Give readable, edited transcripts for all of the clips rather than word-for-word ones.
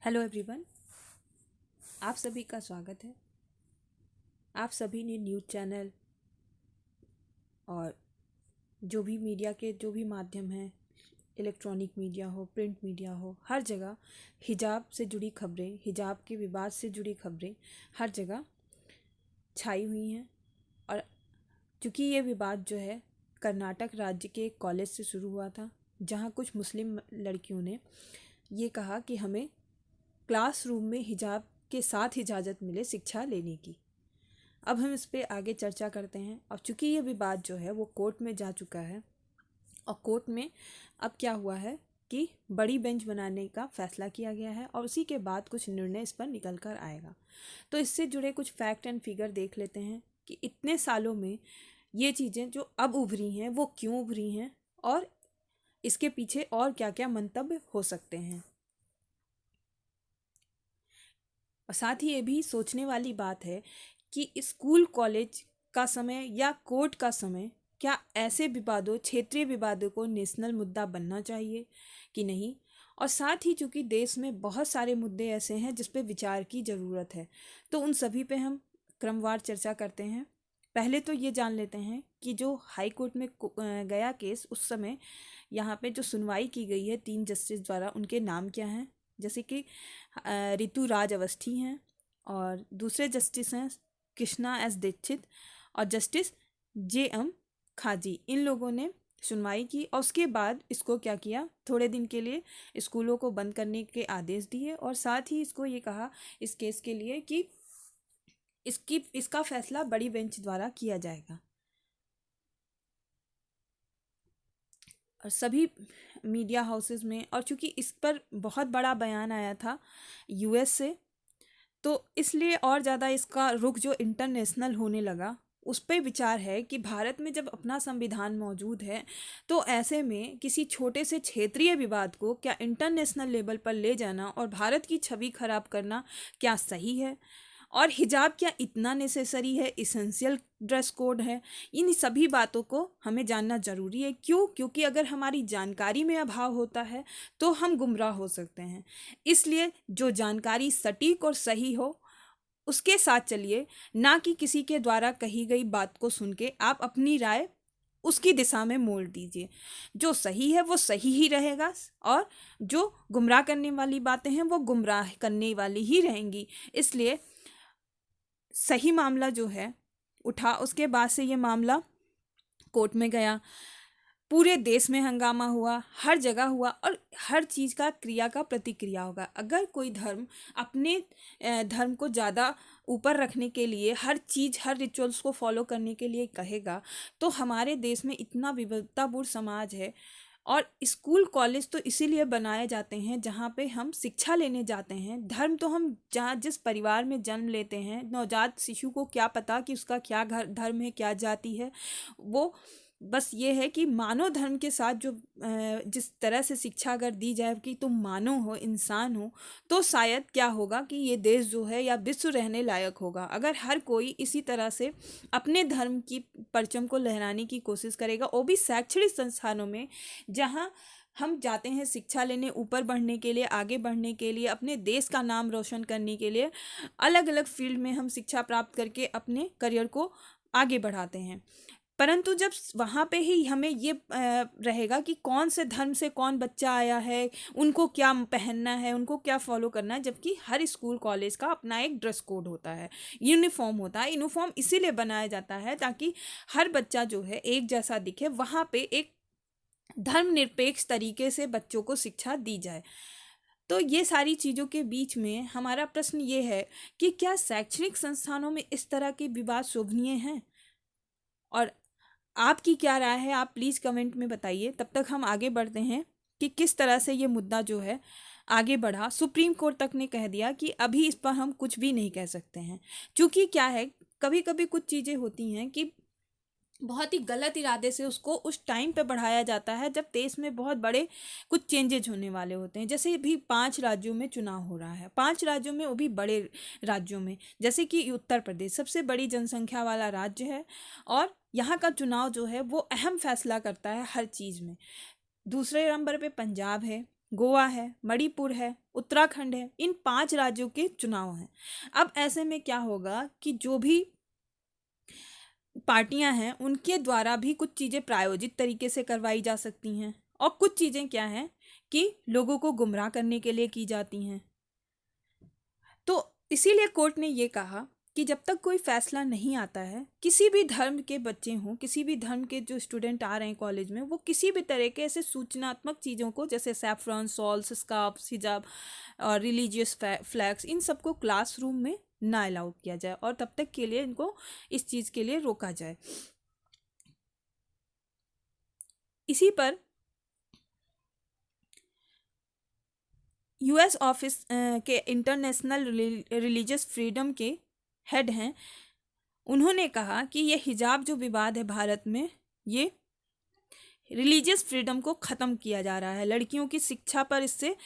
Hello everyone. आप सभी का स्वागत है। आप सभी ने न्यूज़ चैनल और जो भी मीडिया के जो भी माध्यम हैं, इलेक्ट्रॉनिक मीडिया हो, प्रिंट मीडिया हो, हर जगह हिजाब से जुड़ी खबरें, हिजाब के विवाद से जुड़ी खबरें हर जगह छाई हुई हैं। और चूँकि ये विवाद जो है कर्नाटक राज्य के एक कॉलेज से शुरू हुआ था, जहाँ कुछ मुस्लिम लड़कियों ने ये कहा कि हमें क्लासरूम में हिजाब के साथ इजाज़त मिले शिक्षा लेने की। अब हम इस पे आगे चर्चा करते हैं। और चूंकि ये विवाद जो है वो कोर्ट में जा चुका है, और कोर्ट में अब क्या हुआ है कि बड़ी बेंच बनाने का फैसला किया गया है, और उसी के बाद कुछ निर्णय इस पर निकल कर आएगा। तो इससे जुड़े कुछ फैक्ट एंड फिगर देख लेते हैं कि इतने सालों में ये चीज़ें जो अब उभरी हैं वो क्यों उभरी हैं, और इसके पीछे और क्या क्या मंतव्य हो सकते हैं। और साथ ही ये भी सोचने वाली बात है कि स्कूल कॉलेज का समय या कोर्ट का समय क्या ऐसे विवादों, क्षेत्रीय विवादों को नेशनल मुद्दा बनना चाहिए कि नहीं। और साथ ही चूंकि देश में बहुत सारे मुद्दे ऐसे हैं जिस पे विचार की ज़रूरत है, तो उन सभी पे हम क्रमवार चर्चा करते हैं। पहले तो ये जान लेते हैं कि जो हाई कोर्ट में गया केस, उस समय यहाँ पे जो सुनवाई की गई है 3 जस्टिस द्वारा, उनके नाम क्या हैं। जैसे कि ऋतु राज अवस्थी हैं, और दूसरे जस्टिस हैं कृष्णा एस दीक्षित और जस्टिस जे एम खाजी। इन लोगों ने सुनवाई की और उसके बाद इसको क्या किया, थोड़े दिन के लिए स्कूलों को बंद करने के आदेश दिए, और साथ ही इसको ये कहा इस केस के लिए कि इसका फैसला बड़ी बेंच द्वारा किया जाएगा। और सभी मीडिया हाउसेस में, और चूंकि इस पर बहुत बड़ा बयान आया था यूएस से, तो इसलिए और ज़्यादा इसका रुख जो इंटरनेशनल होने लगा, उस पर विचार है कि भारत में जब अपना संविधान मौजूद है, तो ऐसे में किसी छोटे से क्षेत्रीय विवाद को क्या इंटरनेशनल लेवल पर ले जाना और भारत की छवि खराब करना क्या सही है। और हिजाब क्या इतना नेसेसरी है, इसेंशियल ड्रेस कोड है। इन सभी बातों को हमें जानना ज़रूरी है। क्यों? क्योंकि अगर हमारी जानकारी में अभाव होता है तो हम गुमराह हो सकते हैं। इसलिए जो जानकारी सटीक और सही हो उसके साथ चलिए, ना कि किसी के द्वारा कही गई बात को सुन के आप अपनी राय उसकी दिशा में मोड़ दीजिए। जो सही है वो सही ही रहेगा, और जो गुमराह करने वाली बातें हैं वो गुमराह करने वाली ही रहेंगी। इसलिए सही मामला जो है उठा, उसके बाद से ये मामला कोर्ट में गया, पूरे देश में हंगामा हुआ, हर जगह हुआ, और हर चीज़ का क्रिया का प्रतिक्रिया होगा। अगर कोई धर्म अपने धर्म को ज़्यादा ऊपर रखने के लिए हर चीज़, हर रिचुअल्स को फॉलो करने के लिए कहेगा, तो हमारे देश में इतना विविधतापूर्ण समाज है। और स्कूल कॉलेज तो इसीलिए बनाए जाते हैं जहाँ पे हम शिक्षा लेने जाते हैं। धर्म तो हम जहाँ जिस परिवार में जन्म लेते हैं, नवजात शिशु को क्या पता कि उसका क्या घर धर्म है, क्या जाति है। वो बस ये है कि मानव धर्म के साथ जो जिस तरह से शिक्षा अगर दी जाए कि तुम मानव हो, इंसान हो, तो शायद क्या होगा कि ये देश जो है या विश्व रहने लायक होगा। अगर हर कोई इसी तरह से अपने धर्म की परचम को लहराने की कोशिश करेगा, वो भी शैक्षणिक संस्थानों में, जहाँ हम जाते हैं शिक्षा लेने, ऊपर बढ़ने के लिए, आगे बढ़ने के लिए, अपने देश का नाम रोशन करने के लिए, अलग अलग फील्ड में हम शिक्षा प्राप्त करके अपने करियर को आगे बढ़ाते हैं। परंतु जब वहाँ पे ही हमें ये रहेगा कि कौन से धर्म से कौन बच्चा आया है, उनको क्या पहनना है, उनको क्या फॉलो करना है, जबकि हर स्कूल कॉलेज का अपना एक ड्रेस कोड होता है, यूनिफॉर्म होता है। यूनिफॉर्म इसीलिए बनाया जाता है ताकि हर बच्चा जो है एक जैसा दिखे, वहाँ पे एक धर्मनिरपेक्ष तरीके से बच्चों को शिक्षा दी जाए। तो ये सारी चीज़ों के बीच में हमारा प्रश्न ये है कि क्या शैक्षणिक संस्थानों में इस तरह के विवाद शोभनीय हैं? और आपकी क्या राय है, आप प्लीज़ कमेंट में बताइए। तब तक हम आगे बढ़ते हैं कि किस तरह से ये मुद्दा जो है आगे बढ़ा। सुप्रीम कोर्ट तक ने कह दिया कि अभी इस पर हम कुछ भी नहीं कह सकते हैं। क्योंकि क्या है, कभी कभी कुछ चीज़ें होती हैं कि बहुत ही गलत इरादे से उसको उस टाइम पे बढ़ाया जाता है जब देश में बहुत बड़े कुछ चेंजेज होने वाले होते हैं। जैसे भी 5 राज्यों में चुनाव हो रहा है, 5 राज्यों में, वो भी बड़े राज्यों में। जैसे कि उत्तर प्रदेश सबसे बड़ी जनसंख्या वाला राज्य है, और यहाँ का चुनाव जो है वो अहम फैसला करता है हर चीज़ में। दूसरे नंबर पे पंजाब है, गोवा है, मणिपुर है, उत्तराखंड है, इन 5 राज्यों के चुनाव हैं। अब ऐसे में क्या होगा कि जो भी पार्टियां हैं उनके द्वारा भी कुछ चीज़ें प्रायोजित तरीके से करवाई जा सकती हैं, और कुछ चीज़ें क्या हैं कि लोगों को गुमराह करने के लिए की जाती हैं। तो इसीलिए कोर्ट ने ये कहा कि जब तक कोई फैसला नहीं आता है, किसी भी धर्म के बच्चे हों, किसी भी धर्म के जो स्टूडेंट आ रहे हैं कॉलेज में, वो किसी भी तरह के ऐसे सूचनात्मक चीज़ों को, जैसे सैफरॉन, सॉल्स, स्कार्फ्स, हिजाब और रिलीजियस फ्लैग्स, इन सबको क्लासरूम में ना अलाउड किया जाए, और तब तक के लिए इनको इस चीज़ के लिए रोका जाए। इसी पर यूएस ऑफिस के इंटरनेशनल रिलीजियस फ्रीडम के हेड हैं, उन्होंने कहा कि ये हिजाब जो विवाद है भारत में, ये रिलीजियस फ्रीडम को ख़त्म किया जा रहा है। लड़कियों की शिक्षा पर इससे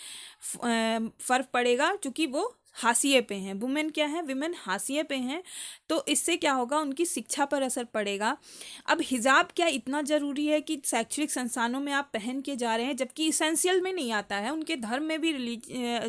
फ़र्क पड़ेगा, क्योंकि वो हाशिए पे हैं। वुमेन क्या है, विमेन हाशिए पे हैं, तो इससे क्या होगा, उनकी शिक्षा पर असर पड़ेगा। अब हिजाब क्या इतना ज़रूरी है कि शैक्षणिक संस्थानों में आप पहन के जा रहे हैं, जबकि इसेंशियल में नहीं आता है। उनके धर्म में भी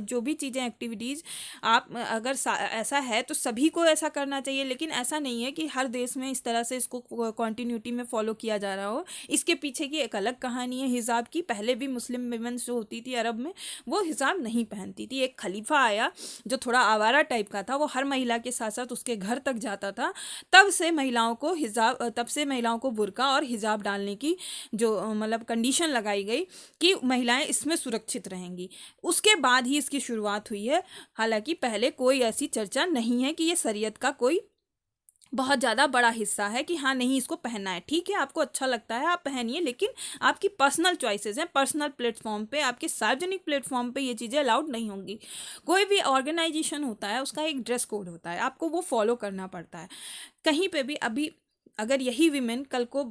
जो भी चीज़ें, एक्टिविटीज़, आप अगर ऐसा है तो सभी को ऐसा करना चाहिए, लेकिन ऐसा नहीं है कि हर देश में इस तरह से इसको कॉन्टिन्यूटी में फॉलो किया जा रहा हो। इसके पीछे की एक अलग कहानी है हिजाब की। पहले भी मुस्लिम विमेन जो होती थी अरब में, वो हिजाब नहीं पहनती थी। एक खलीफा आया जो थोड़ा आवारा टाइप का था, वो हर महिला के साथ साथ उसके घर तक जाता था। तब से महिलाओं को बुर्का और हिजाब डालने की जो मतलब कंडीशन लगाई गई कि महिलाएं इसमें सुरक्षित रहेंगी। उसके बाद ही इसकी शुरुआत हुई है। हालांकि पहले कोई ऐसी चर्चा नहीं है कि ये शरीयत का कोई बहुत ज़्यादा बड़ा हिस्सा है कि हाँ नहीं इसको पहनना है। ठीक है, आपको अच्छा लगता है आप पहनिए, लेकिन आपकी पर्सनल चॉइसेस हैं। पर्सनल प्लेटफॉर्म पे, आपके सार्वजनिक प्लेटफॉर्म पे ये चीज़ें अलाउड नहीं होंगी। कोई भी ऑर्गेनाइजेशन होता है, उसका एक ड्रेस कोड होता है, आपको वो फॉलो करना पड़ता है। कहीं पे भी अभी अगर यही विमेन कल को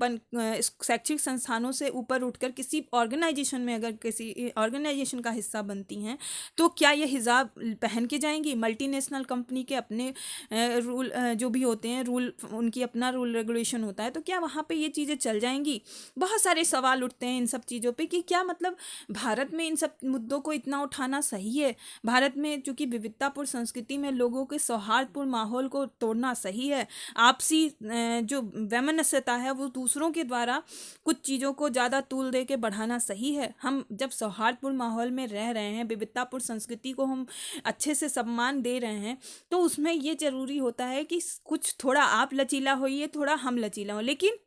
शैक्षिक संस्थानों से ऊपर उठकर किसी ऑर्गेनाइजेशन में, अगर किसी ऑर्गेनाइजेशन का हिस्सा बनती हैं, तो क्या ये हिजाब पहन के जाएंगी? मल्टीनेशनल कंपनी के अपने रूल जो भी होते हैं, रूल, उनकी अपना रूल रेगुलेशन होता है, तो क्या वहाँ पे ये चीज़ें चल जाएंगी? बहुत सारे सवाल उठते हैं इन सब चीज़ों पे कि क्या मतलब भारत में इन सब मुद्दों को इतना उठाना सही है? भारत में चूँकि विविधतापूर्ण संस्कृति में लोगों के सौहार्दपूर्ण माहौल को तोड़ना सही है? आपसी जो वैमनस्यता है वो दूसरों के द्वारा कुछ चीज़ों को ज़्यादा तूल दे के बढ़ाना सही है? हम जब सौहार्दपूर्ण माहौल में रह रहे हैं, विविधतापूर्ण संस्कृति को हम अच्छे से सम्मान दे रहे हैं, तो उसमें ये ज़रूरी होता है कि कुछ थोड़ा आप लचीला होइए, थोड़ा हम लचीला हो। लेकिन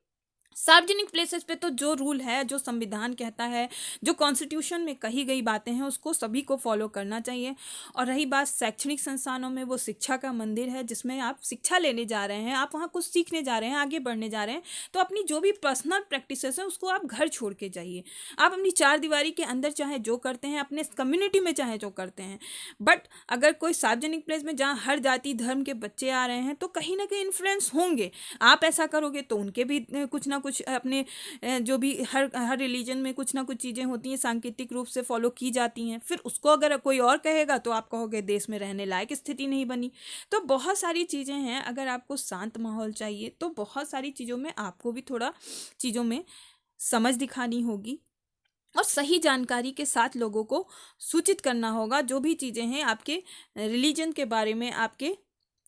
सार्वजनिक प्लेसेस पे तो जो रूल है, जो संविधान कहता है, जो कॉन्स्टिट्यूशन में कही गई बातें हैं, उसको सभी को फॉलो करना चाहिए। और रही बात शैक्षणिक संस्थानों में, वो शिक्षा का मंदिर है जिसमें आप शिक्षा लेने जा रहे हैं, आप वहाँ कुछ सीखने जा रहे हैं, आगे बढ़ने जा रहे हैं, तो अपनी जो भी पर्सनल प्रैक्टिसेस हैं उसको आप घर छोड़ के जाइए। आप अपनी चार दीवारी के अंदर चाहे जो करते हैं, अपने कम्युनिटी में चाहे जो करते हैं, बट अगर कोई सार्वजनिक प्लेस में जहाँ हर जाति धर्म के बच्चे आ रहे हैं, तो कहीं ना कहीं इन्फ्लुएंस होंगे। आप ऐसा करोगे तो उनके भी कुछ ना कुछ अपने जो भी हर रिलीजन में कुछ ना कुछ चीज़ें होती हैं, सांकेतिक रूप से फॉलो की जाती हैं। फिर उसको अगर कोई और कहेगा तो आप कहोगे देश में रहने लायक स्थिति नहीं बनी। तो बहुत सारी चीज़ें हैं। अगर आपको शांत माहौल चाहिए तो बहुत सारी चीज़ों में आपको भी थोड़ा चीज़ों में समझ दिखानी होगी, और सही जानकारी के साथ लोगों को सूचित करना होगा। जो भी चीज़ें हैं आपके रिलीजन के बारे में, आपके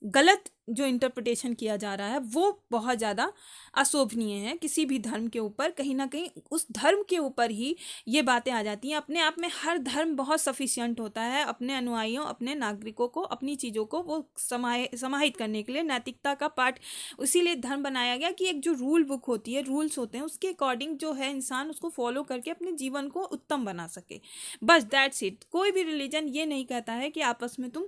गलत जो इंटरप्रिटेशन किया जा रहा है, वो बहुत ज़्यादा अशोभनीय है। किसी भी धर्म के ऊपर कहीं ना कहीं उस धर्म के ऊपर ही ये बातें आ जाती हैं। अपने आप में हर धर्म बहुत सफिशिएंट होता है अपने अनुयायियों, अपने नागरिकों को, अपनी चीज़ों को वो समाहित करने के लिए। नैतिकता का पाठ इसीलिए धर्म बनाया गया कि एक जो रूल बुक होती है, रूल्स होते हैं, उसके अकॉर्डिंग जो है इंसान उसको फॉलो करके अपने जीवन को उत्तम बना सके। बस दैट्स इट। कोई भी रिलीजन ये नहीं कहता है कि आपस में तुम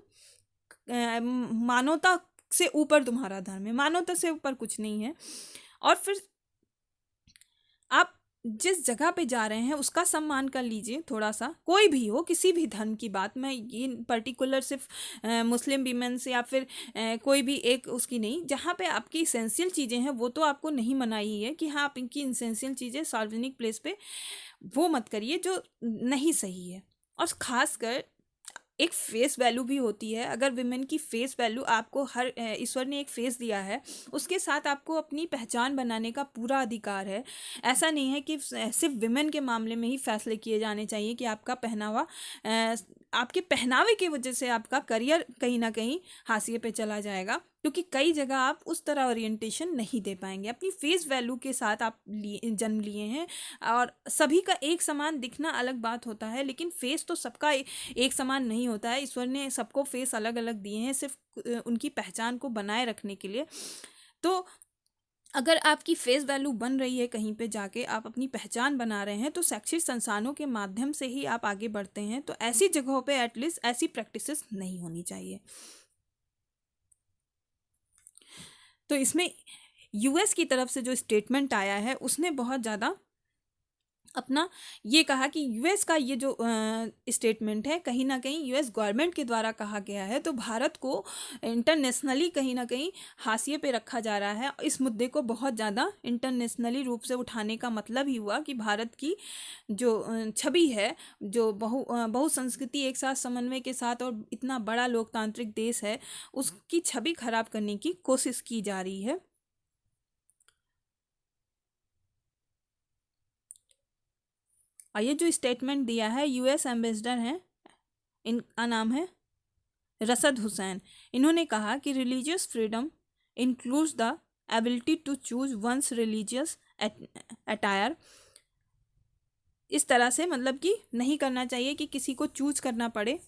मानवता से ऊपर तुम्हारा धर्म है। मानवता से ऊपर कुछ नहीं है। और फिर आप जिस जगह पे जा रहे हैं उसका सम्मान कर लीजिए थोड़ा सा। कोई भी हो, किसी भी धर्म की बात, मैं ये पर्टिकुलर सिर्फ मुस्लिम वीमेंस या फिर कोई भी एक उसकी नहीं। जहाँ पे आपकी इसेंशियल चीज़ें हैं वो तो आपको नहीं मनाई है कि हाँ आप इनकी इसेंशियल चीज़ें सार्वजनिक प्लेस पे वो मत करिए जो नहीं सही है। और ख़ासकर एक फेस वैल्यू भी होती है। अगर विमेन की फेस वैल्यू आपको हर ईश्वर ने एक फेस दिया है, उसके साथ आपको अपनी पहचान बनाने का पूरा अधिकार है। ऐसा नहीं है कि सिर्फ विमेन के मामले में ही फैसले किए जाने चाहिए कि आपका पहनावा आपके पहनावे की वजह से आपका करियर कहीं ना कहीं हाशिए पे चला जाएगा, क्योंकि कई जगह आप उस तरह ओरिएंटेशन नहीं दे पाएंगे। अपनी फेस वैल्यू के साथ आप जन्म लिए हैं, और सभी का एक समान दिखना अलग बात होता है, लेकिन फेस तो सबका एक समान नहीं होता है। ईश्वर ने सबको फेस अलग अलग दिए हैं, सिर्फ उनकी पहचान को बनाए रखने के लिए। तो अगर आपकी फेस वैल्यू बन रही है, कहीं पे जाके आप अपनी पहचान बना रहे हैं, तो शैक्षिक संस्थानों के माध्यम से ही आप आगे बढ़ते हैं, तो ऐसी जगहों पे एटलीस्ट ऐसी प्रैक्टिसेस नहीं होनी चाहिए। तो इसमें यूएस की तरफ से जो स्टेटमेंट आया है, उसने बहुत ज़्यादा अपना ये कहा कि यूएस का ये जो स्टेटमेंट है, कहीं ना कहीं यूएस गवर्नमेंट के द्वारा कहा गया है, तो भारत को इंटरनेशनली कहीं ना कहीं हाशिए पे रखा जा रहा है। इस मुद्दे को बहुत ज़्यादा इंटरनेशनली रूप से उठाने का मतलब ही हुआ कि भारत की जो छवि है, जो बहुसंस्कृति एक साथ समन्वय के साथ और इतना बड़ा लोकतांत्रिक देश है, उसकी छवि खराब करने की कोशिश की जा रही है। और ये जो स्टेटमेंट दिया है, यूएस एम्बेसडर हैं, इनका नाम है रसद हुसैन। इन्होंने कहा कि religious freedom includes the ability to choose one's religious attire. इस तरह से मतलब कि नहीं करना चाहिए कि किसी को चूज करना पड़े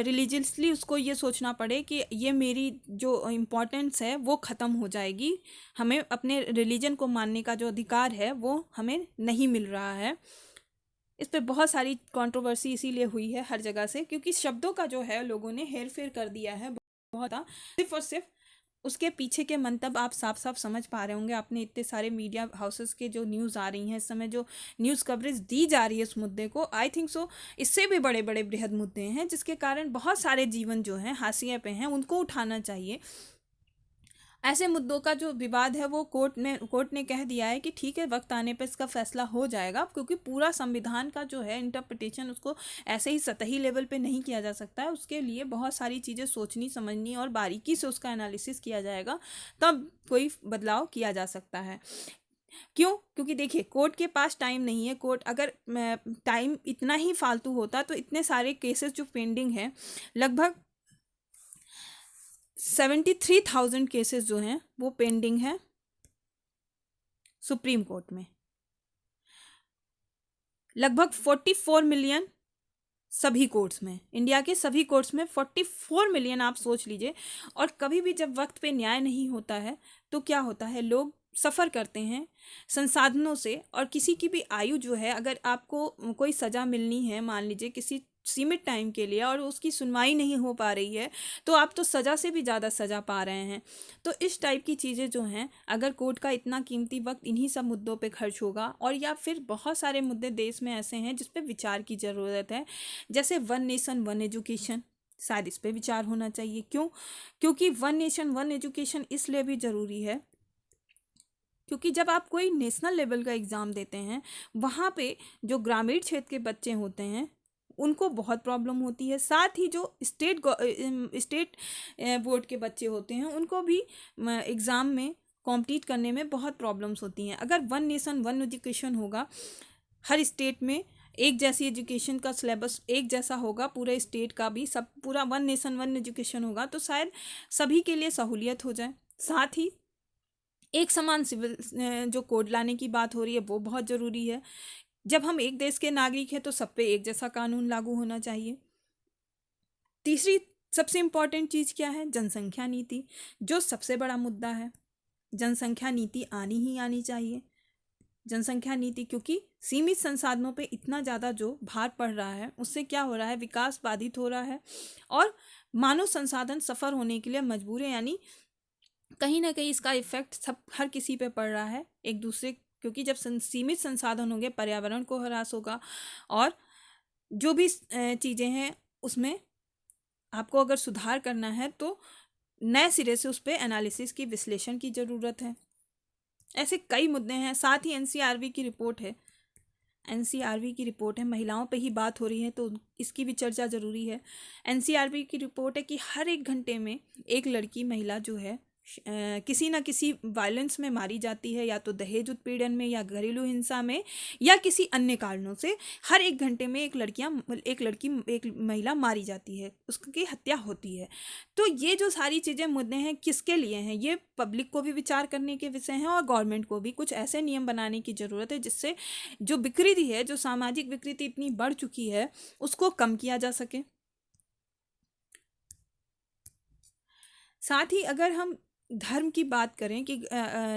रिलीजियसली, उसको ये सोचना पड़े कि ये मेरी जो इम्पोर्टेंस है वो ख़त्म हो जाएगी, हमें अपने रिलीजन को मानने का जो अधिकार है वो हमें नहीं मिल रहा है। इस पे बहुत सारी कंट्रोवर्सी इसीलिए हुई है हर जगह से, क्योंकि शब्दों का जो है लोगों ने हेर फेर कर दिया है बहुत। सिर्फ और सिर्फ उसके पीछे के मंतव्य आप साफ साफ समझ पा रहे होंगे। आपने इतने सारे मीडिया हाउसेस के जो न्यूज़ आ रही हैं इस समय, जो न्यूज़ कवरेज दी जा रही है इस मुद्दे को, आई थिंक सो इससे भी बड़े बड़े बृहद मुद्दे हैं, जिसके कारण बहुत सारे जीवन जो हैं हाशिए पे हैं, उनको उठाना चाहिए। ऐसे मुद्दों का जो विवाद है वो कोर्ट ने कह दिया है कि ठीक है, वक्त आने पर इसका फैसला हो जाएगा, क्योंकि पूरा संविधान का जो है इंटरप्रिटेशन उसको ऐसे ही सतही लेवल पे नहीं किया जा सकता है। उसके लिए बहुत सारी चीज़ें सोचनी समझनी और बारीकी से उसका एनालिसिस किया जाएगा, तब कोई बदलाव किया जा सकता है। क्यों? क्योंकि देखिए, कोर्ट के पास टाइम नहीं है। कोर्ट अगर टाइम इतना ही फालतू होता तो इतने सारे केसेस जो पेंडिंग हैं, लगभग 73,000 केसेस जो हैं वो पेंडिंग है सुप्रीम कोर्ट में। लगभग 44 मिलियन सभी कोर्ट्स में, इंडिया के सभी कोर्ट्स में 44 मिलियन, आप सोच लीजिए। और कभी भी जब वक्त पे न्याय नहीं होता है तो क्या होता है, लोग सफ़र करते हैं संसाधनों से। और किसी की भी आयु जो है, अगर आपको कोई सज़ा मिलनी है, मान लीजिए किसी सीमित टाइम के लिए, और उसकी सुनवाई नहीं हो पा रही है, तो आप तो सज़ा से भी ज़्यादा सज़ा पा रहे हैं। तो इस टाइप की चीज़ें जो हैं, अगर कोर्ट का इतना कीमती वक्त इन्हीं सब मुद्दों पे खर्च होगा, और या फिर बहुत सारे मुद्दे देश में ऐसे हैं जिस पे विचार की ज़रूरत है, जैसे वन नेशन वन एजुकेशन, शायद इस पे विचार होना चाहिए। क्यों? क्योंकि वन नेशन वन एजुकेशन इसलिए भी ज़रूरी है क्योंकि जब आप कोई नेशनल लेवल का एग्ज़ाम देते हैं, वहाँ पे जो ग्रामीण क्षेत्र के बच्चे होते हैं उनको बहुत प्रॉब्लम होती है। साथ ही जो स्टेट बोर्ड के बच्चे होते हैं उनको भी एग्ज़ाम में कॉम्पीट करने में बहुत प्रॉब्लम्स होती हैं। अगर वन नेशन वन एजुकेशन होगा, हर स्टेट में एक जैसी एजुकेशन का सिलेबस एक जैसा होगा, पूरे स्टेट का भी सब पूरा वन नेशन वन एजुकेशन होगा, तो शायद सभी के लिए सहूलियत हो जाए। साथ ही एक समान सिविल जो कोड लाने की बात हो रही है वो बहुत ज़रूरी है। जब हम एक देश के नागरिक हैं तो सब पे एक जैसा कानून लागू होना चाहिए। तीसरी सबसे इम्पॉर्टेंट चीज़ क्या है? जनसंख्या नीति, जो सबसे बड़ा मुद्दा है। जनसंख्या नीति आनी ही आनी चाहिए। जनसंख्या नीति, क्योंकि सीमित संसाधनों पे इतना ज़्यादा जो भार पड़ रहा है, उससे क्या हो रहा है, विकास बाधित हो रहा है और मानव संसाधन सफ़र होने के लिए मजबूर है। यानी कहीं ना कहीं इसका इफेक्ट सब हर किसी पे पड़ रहा है एक दूसरे, क्योंकि जब सीमित संसाधन होंगे, पर्यावरण को ह्रास होगा, और जो भी चीज़ें हैं उसमें आपको अगर सुधार करना है तो नए सिरे से उस पर एनालिसिस की, विश्लेषण की ज़रूरत है। ऐसे कई मुद्दे हैं। साथ ही एनसीआरबी की रिपोर्ट है, एनसीआरबी की रिपोर्ट है, महिलाओं पे ही बात हो रही है तो इसकी भी चर्चा ज़रूरी है। एनसीआरबी की रिपोर्ट है कि हर 1 घंटे में एक लड़की महिला जो है किसी ना किसी वायलेंस में मारी जाती है, या तो दहेज उत्पीड़न में, या घरेलू हिंसा में, या किसी अन्य कारणों से। हर 1 घंटे में एक महिला मारी जाती है, उसकी हत्या होती है। तो ये जो सारी चीज़ें मुद्दे हैं किसके लिए हैं, ये पब्लिक को भी विचार करने के विषय हैं और गवर्नमेंट को भी कुछ ऐसे नियम बनाने की ज़रूरत है जिससे जो विकृति है, जो सामाजिक विकृति इतनी बढ़ चुकी है, उसको कम किया जा सके। साथ ही अगर हम धर्म की बात करें कि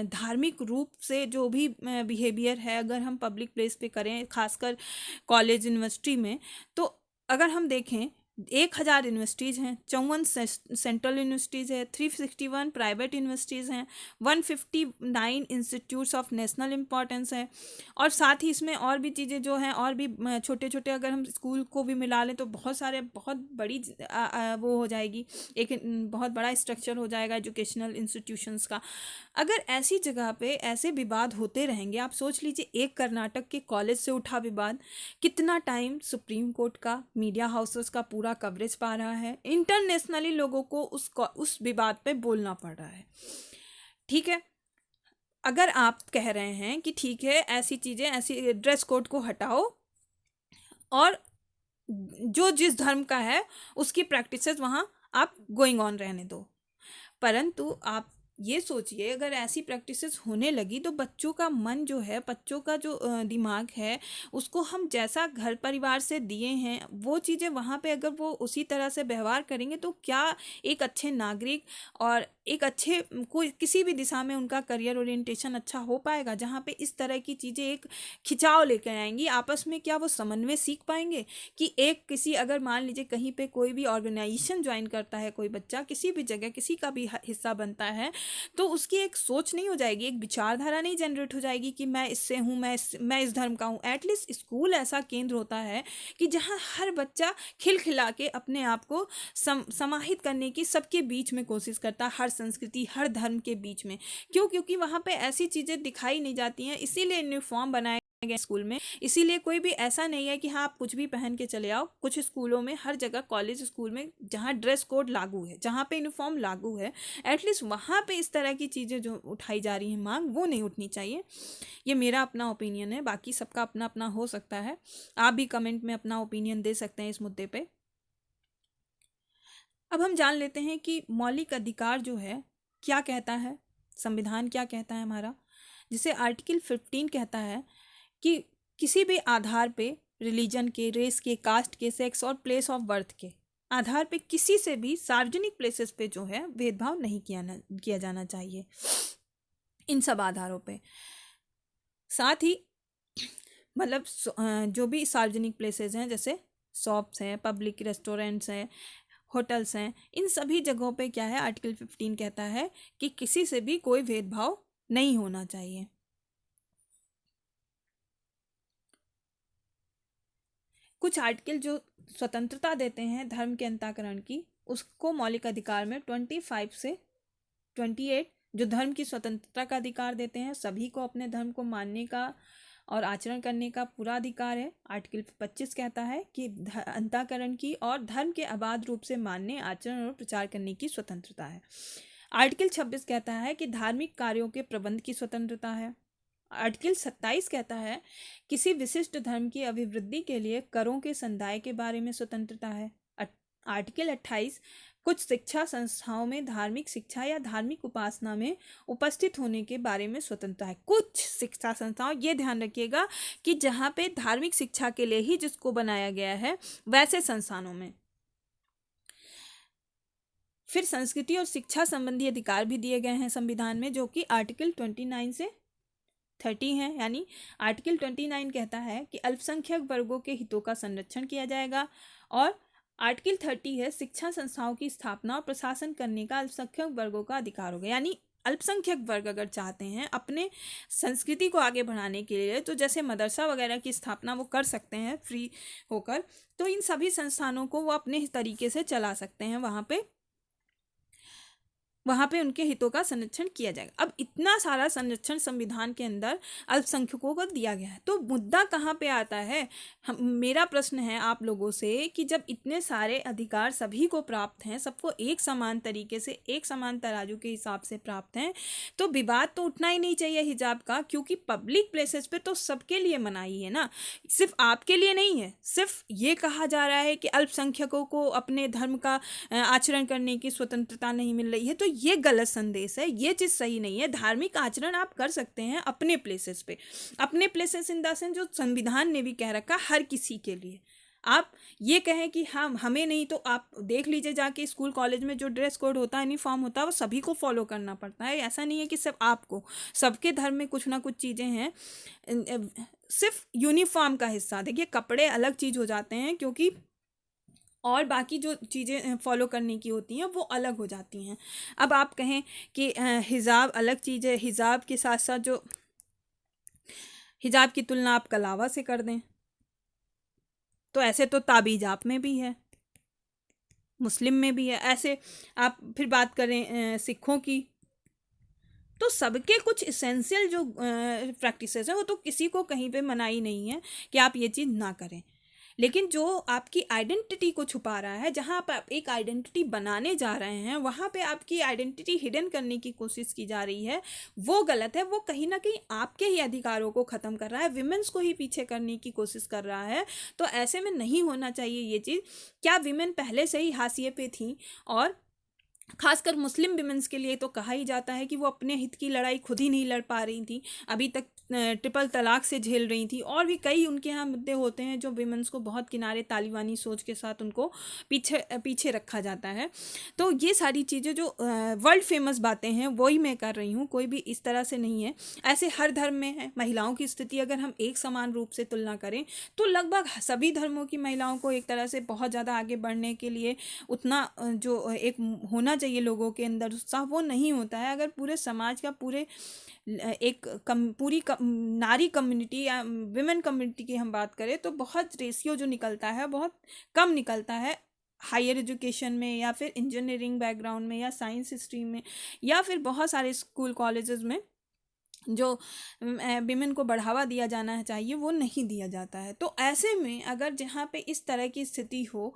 धार्मिक रूप से जो भी बिहेवियर है, अगर हम पब्लिक प्लेस पे करें, खासकर कॉलेज यूनिवर्सिटी में, तो अगर हम देखें 1,000 यूनिवर्सिटीज़ हैं, 54 सेंट्रल यूनिवर्सिटीज़ है, 361 प्राइवेट यूनिवर्सिटीज़ हैं, 159 इंस्टीट्यूट्स ऑफ नेशनल इम्पोर्टेंस है। और साथ ही इसमें और भी चीज़ें जो हैं, और भी छोटे छोटे अगर हम स्कूल को भी मिला लें तो बहुत सारे, बहुत बड़ी वो हो जाएगी, एक बहुत बड़ा स्ट्रक्चर हो जाएगा एजुकेशनल इंस्टीट्यूशंस का। अगर ऐसी जगह पे ऐसे विवाद होते रहेंगे, आप सोच लीजिए एक कर्नाटक के कॉलेज से उठा विवाद कितना टाइम सुप्रीम कोर्ट का, मीडिया हाउसेस का पूरा कवरेज पा रहा है, इंटरनेशनली लोगों को उस विवाद पे बोलना पड़ रहा है। ठीक है, अगर आप कह रहे हैं कि ठीक है ऐसी चीज़ें, ऐसी ड्रेस कोड को हटाओ और जो जिस धर्म का है उसकी प्रैक्टिसेस वहाँ आप गोइंग ऑन रहने दो, परंतु आप ये सोचिए अगर ऐसी प्रैक्टिसेस होने लगी तो बच्चों का मन जो है, बच्चों का जो दिमाग है, उसको हम जैसा घर परिवार से दिए हैं वो चीज़ें वहाँ पे अगर वो उसी तरह से व्यवहार करेंगे तो क्या एक अच्छे नागरिक और एक अच्छे कोई किसी भी दिशा में उनका करियर ओरिएंटेशन अच्छा हो पाएगा? जहाँ पे इस तरह की चीज़ें एक खिंचाव लेकर आएंगी आपस में, क्या वो समन्वय सीख पाएंगे? कि एक किसी अगर मान लीजिए कहीं पे कोई भी ऑर्गेनाइजेशन ज्वाइन करता है, कोई बच्चा किसी भी जगह किसी का भी हिस्सा बनता है, तो उसकी एक सोच नहीं हो जाएगी, एक विचारधारा नहीं जनरेट हो जाएगी कि मैं इससे हूँ, मैं इस धर्म का हूँ। एटलीस्ट स्कूल ऐसा केंद्र होता है कि जहाँ हर बच्चा खिलखिला के अपने आप को समाहित करने की सबके बीच में कोशिश करता है, हर संस्कृति हर धर्म के बीच में। क्यों? क्योंकि वहाँ पे ऐसी चीज़ें दिखाई नहीं जाती हैं, इसीलिए यूनिफॉर्म बनाए गए स्कूल में। इसीलिए कोई भी ऐसा नहीं है कि हाँ आप कुछ भी पहन के चले आओ। कुछ स्कूलों में, हर जगह कॉलेज स्कूल में जहाँ ड्रेस कोड लागू है, जहाँ पे यूनिफॉर्म लागू है, एटलीस्ट वहाँ पे इस तरह की चीज़ें जो उठाई जा रही हैं मांग, वो नहीं उठनी चाहिए। ये मेरा अपना ओपिनियन है, बाकी सबका अपना अपना हो सकता है। आप भी कमेंट में अपना ओपिनियन दे सकते हैं इस मुद्दे पे। अब हम जान लेते हैं कि मौलिक अधिकार जो है क्या कहता है, संविधान क्या कहता है हमारा, जिसे आर्टिकल 15 कहता है कि किसी भी आधार पे, रिलीजन के, रेस के, कास्ट के, सेक्स और प्लेस ऑफ बर्थ के आधार पे किसी से भी सार्वजनिक प्लेसेस पे जो है भेदभाव नहीं किया जाना चाहिए, इन सब आधारों पे। साथ ही मतलब जो भी सार्वजनिक प्लेसेस हैं, जैसे शॉप्स हैं, पब्लिक रेस्टोरेंट्स हैं, होटल्स हैं, इन सभी जगहों पे क्या है, आर्टिकल 15 कहता है कि किसी से भी कोई भेदभाव नहीं होना चाहिए। कुछ आर्टिकल जो स्वतंत्रता देते हैं धर्म के अंतःकरण की, उसको मौलिक अधिकार में 25 से 28 जो धर्म की स्वतंत्रता का अधिकार देते हैं, सभी को अपने धर्म को मानने का और आचरण करने का पूरा अधिकार है। आर्टिकल 25 कहता है कि अंतःकरण की और धर्म के अबाध रूप से मानने, आचरण और प्रचार करने की स्वतंत्रता है। आर्टिकल 26 कहता है कि धार्मिक कार्यों के प्रबंध की स्वतंत्रता है। आर्टिकल 27 कहता है किसी विशिष्ट धर्म की अभिवृद्धि के लिए करों के संदाय के बारे में स्वतंत्रता है। आर्टिकल 28 कुछ शिक्षा संस्थाओं में धार्मिक शिक्षा या धार्मिक उपासना में उपस्थित होने के बारे में स्वतंत्रता है। कुछ शिक्षा संस्थाओं, ये ध्यान रखिएगा कि जहाँ पे धार्मिक शिक्षा के लिए ही जिसको बनाया गया है वैसे संस्थानों में। फिर संस्कृति और शिक्षा संबंधी अधिकार भी दिए गए हैं संविधान में, जो कि आर्टिकल 29 से 30 है। यानी आर्टिकल 29 कहता है कि अल्पसंख्यक वर्गों के हितों का संरक्षण किया जाएगा, और आर्टिकल 30 है शिक्षा संस्थाओं की स्थापना और प्रशासन करने का अल्पसंख्यक वर्गों का अधिकार होगा। यानी अल्पसंख्यक वर्ग अगर चाहते हैं अपने संस्कृति को आगे बढ़ाने के लिए, तो जैसे मदरसा वगैरह की स्थापना वो कर सकते हैं फ्री होकर, तो इन सभी संस्थानों को वो अपने तरीके से चला सकते हैं वहाँ पे। वहाँ पे उनके हितों का संरक्षण किया जाएगा। अब इतना सारा संरक्षण संविधान के अंदर अल्पसंख्यकों को दिया गया है, तो मुद्दा कहाँ पे आता है? मेरा प्रश्न है आप लोगों से कि जब इतने सारे अधिकार सभी को प्राप्त हैं, सबको एक समान तरीके से, एक समान तराजू के हिसाब से प्राप्त हैं, तो विवाद तो उठना ही नहीं चाहिए हिजाब का, क्योंकि पब्लिक प्लेसेस पे तो सबके लिए मनाही है ना, सिर्फ आपके लिए नहीं है। सिर्फ ये कहा जा रहा है कि अल्पसंख्यकों को अपने धर्म का आचरण करने की स्वतंत्रता नहीं मिल रही है, तो ये गलत संदेश है, ये चीज़ सही नहीं है। धार्मिक आचरण आप कर सकते हैं अपने प्लेसेस पे, अपने प्लेसेस इन द सेंस जो संविधान ने भी कह रखा हर किसी के लिए। आप ये कहें कि हम हमें नहीं, तो आप देख लीजिए जाके स्कूल कॉलेज में जो ड्रेस कोड होता है, यूनिफॉर्म होता है, वो सभी को फॉलो करना पड़ता है। ऐसा नहीं है कि सिर्फ आपको, सबके धर्म में कुछ ना कुछ चीज़ें हैं। सिर्फ यूनिफॉर्म का हिस्सा, देखिए कपड़े अलग चीज़ हो जाते हैं, क्योंकि और बाकी जो चीज़ें फॉलो करने की होती हैं वो अलग हो जाती हैं। अब आप कहें कि हिजाब अलग चीज़ है, हिजाब के साथ साथ जो हिजाब की तुलना आप कलावा से कर दें, तो ऐसे तो ताबीज आप में भी है, मुस्लिम में भी है, ऐसे आप फिर बात करें सिखों की, तो सबके कुछ इसेंशियल जो प्रैक्टिसेस हैं वो तो किसी को कहीं पे मनाही नहीं है कि आप ये चीज़ ना करें। लेकिन जो आपकी आइडेंटिटी को छुपा रहा है, जहाँ आप एक आइडेंटिटी बनाने जा रहे हैं, वहाँ पे आपकी आइडेंटिटी हिडन करने की कोशिश की जा रही है, वो गलत है। वो कहीं ना कहीं आपके ही अधिकारों को ख़त्म कर रहा है, विमेंस को ही पीछे करने की कोशिश कर रहा है। तो ऐसे में नहीं होना चाहिए ये चीज़। क्या विमेन पहले से ही हाशिए पे थी? और खासकर मुस्लिम विमेंस के लिए तो कहा ही जाता है कि वो अपने हित की लड़ाई खुद ही नहीं लड़ पा रही थी, अभी तक ट्रिपल तलाक से झेल रही थी, और भी कई उनके यहाँ मुद्दे होते हैं जो विमेंस को बहुत किनारे तालिबानी सोच के साथ उनको पीछे पीछे रखा जाता है। तो ये सारी चीज़ें जो वर्ल्ड फेमस बातें हैं वही मैं कर रही हूँ, कोई भी इस तरह से नहीं है। ऐसे हर धर्म में है। महिलाओं की स्थिति अगर हम एक समान रूप से तुलना करें, तो लगभग सभी धर्मों की महिलाओं को एक तरह से बहुत ज़्यादा आगे बढ़ने के लिए उतना जो एक होना चाहिए लोगों के अंदर उत्साह, वो नहीं होता है। अगर पूरे समाज का पूरे एक नारी कम्युनिटी या विमेन कम्युनिटी की हम बात करें, तो बहुत रेशियो जो निकलता है बहुत कम निकलता है हायर एजुकेशन में, या फिर इंजीनियरिंग बैकग्राउंड में, या साइंस स्ट्रीम में, या फिर बहुत सारे स्कूल कॉलेजेस में जो विमेन को बढ़ावा दिया जाना चाहिए वो नहीं दिया जाता है। तो ऐसे में अगर जहाँ पे इस तरह की स्थिति हो,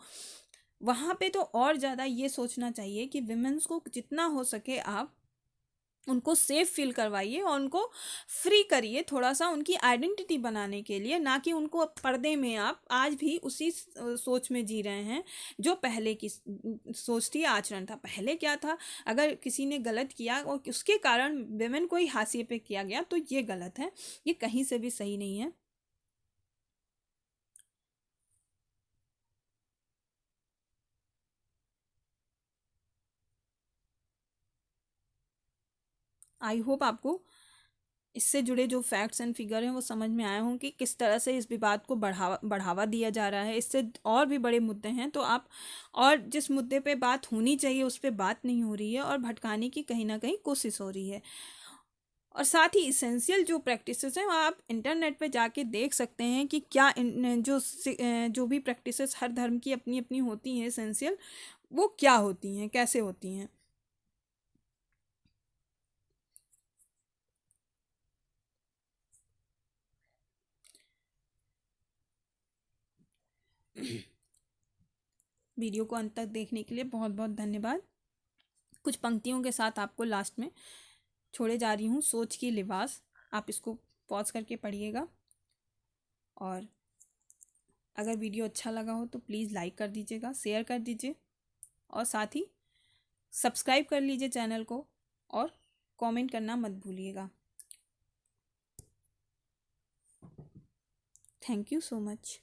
वहाँ पे तो और ज़्यादा ये सोचना चाहिए कि विमेंस को जितना हो सके आप उनको सेफ फील करवाइए और उनको फ्री करिए थोड़ा सा उनकी आइडेंटिटी बनाने के लिए, ना कि उनको पर्दे में आप आज भी उसी सोच में जी रहे हैं जो पहले की सोच थी, आचरण था। पहले क्या था, अगर किसी ने गलत किया और उसके कारण विमेन को ही हाशिए पे किया गया, तो ये गलत है, ये कहीं से भी सही नहीं है। आई होप आपको इससे जुड़े जो फैक्ट्स एंड फिगर हैं वो समझ में आए हों कि किस तरह से इस विवाद को बढ़ावा दिया जा रहा है। इससे और भी बड़े मुद्दे हैं, तो आप और जिस मुद्दे पे बात होनी चाहिए उस पे बात नहीं हो रही है और भटकाने की कहीं ना कहीं कोशिश हो रही है। और साथ ही इसेंशियल जो प्रैक्टिसेस हैं आप इंटरनेट पे जाके देख सकते हैं कि क्या जो भी प्रैक्टिसेस हर धर्म की अपनी अपनी होती हैं इसेंशियल, वो क्या होती हैं, कैसे होती हैं। वीडियो को अंत तक देखने के लिए बहुत बहुत धन्यवाद। कुछ पंक्तियों के साथ आपको लास्ट में छोड़े जा रही हूँ। सोच की लिबास, आप इसको पॉज करके पढ़िएगा, और अगर वीडियो अच्छा लगा हो तो प्लीज़ लाइक कर दीजिएगा, शेयर कर दीजिए, और साथ ही सब्सक्राइब कर लीजिए चैनल को, और कमेंट करना मत भूलिएगा। Thank you so much.